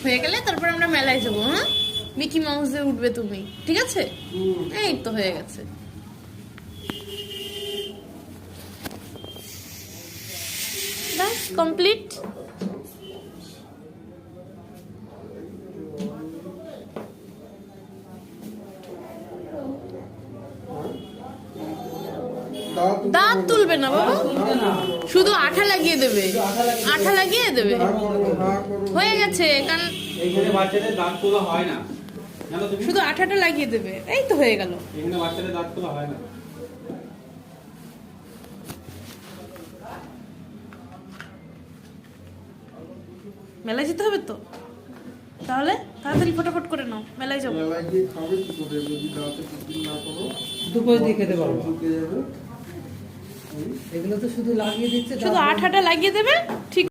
হয়ে গেলে তারপর আমরা মেলায় যাবো। হ্যাঁ, মিকি মাউসে উঠবে তুমি, ঠিক আছে? এই তো হয়ে গেছে। ব্যাস কমপ্লিট। দাঁত তুলবে না বাবা, শুধু আঠা লাগিয়ে দেবে, আঠা লাগিয়ে দেবে। হয়ে গেছে, কারণ এখানে বাচ্চাদের দাঁত তোলা হয় না, জানো তুমি? শুধু আঠাটা লাগিয়ে দেবে, এই তো হয়ে গেল। এখানে বাচ্চাদের দাঁত তোলা হয় না। মেলায় যেতে হবে তো, তাহলে তাড়াতাড়ি ফটাফট করে নাও, মেলায় যাবো। মেলায় গিয়ে খাবে কি করে যদি দাঁতে টুকটুক না করো? দুপুর দিয়ে খেতে পারবো। ঢুকে যাবে। এগুলো তো শুধু লাগিয়ে দিচ্ছে, শুধু আঠাটা লাগিয়ে দেবে, ঠিক।